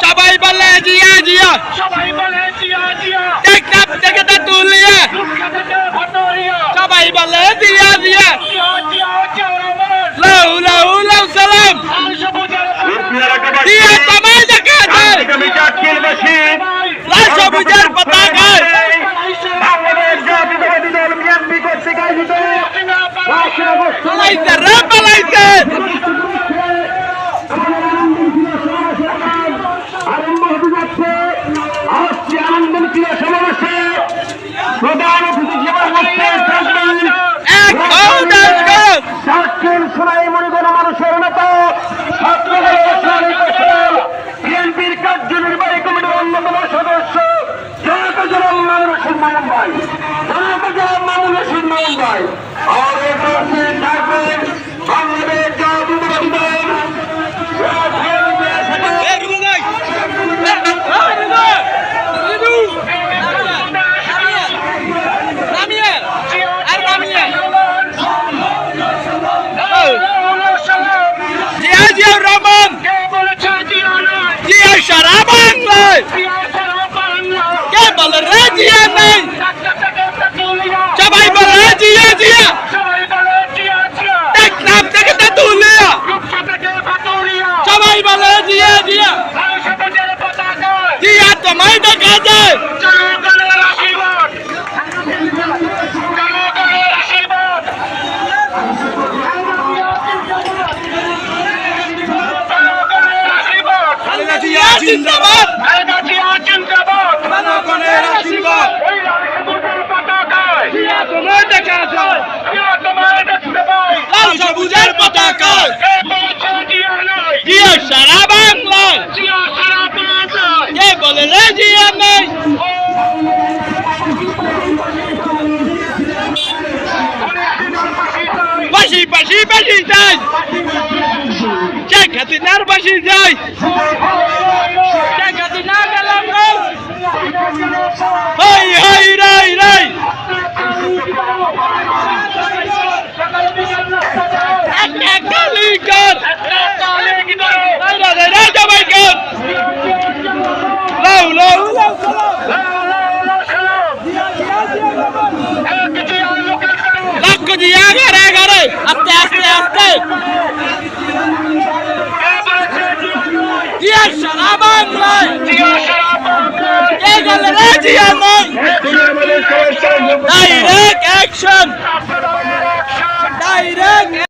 সবাই বলে জিয়া জিয়া, টেকনাফ থেকে তেতুলিয়া, সবাই বলে জিয়া জিয়া, লাউ লাউ লাউ সালাম জিয়া তোমায় দেখা যায়, লাল সবুজের পতাকায় পালাইছে রে পালাইছে। প্রধান অতিথি সেবা মণিগণ মানুষের নেতা বিএনপির কার্যনির্বাহী কমিটির অন্যতম সদস্য জনতা জনাব মামুনুর রশিদ মামুন ভাই, জনতা জনাব মামুনুর রশিদ মামুন ভাই থাকবেন বাংলাদেশ জাতীয়তাবাদী দল সবাই বলে জিয়া জিয়া, টেকনাফ থেকে তেতুলিয়া, সবাই বলে জিয়া জিয়া, জিয়া তোমায় দেখা যায়, জিন্দাবাদ জনগণের আশীর্বাদ, তোমায় দেখা যায়, লাল সবুজের পতাকায় জিয়া সারা বাংলায়, কে বলে রে জিয়া নেই, বাসি বাসি বাসি যাই, শেখ হাসিনার বাসি যাই, শেখ হাসিনা গেলাম হাই হাই রাই রাই, আস্তে আস্তে আস্তে জিয়া সারা বাংলায়, কে গেল রে জিয়া নাই, ডাইরেক্ট অ্যাকশন, ডাইরেক্ট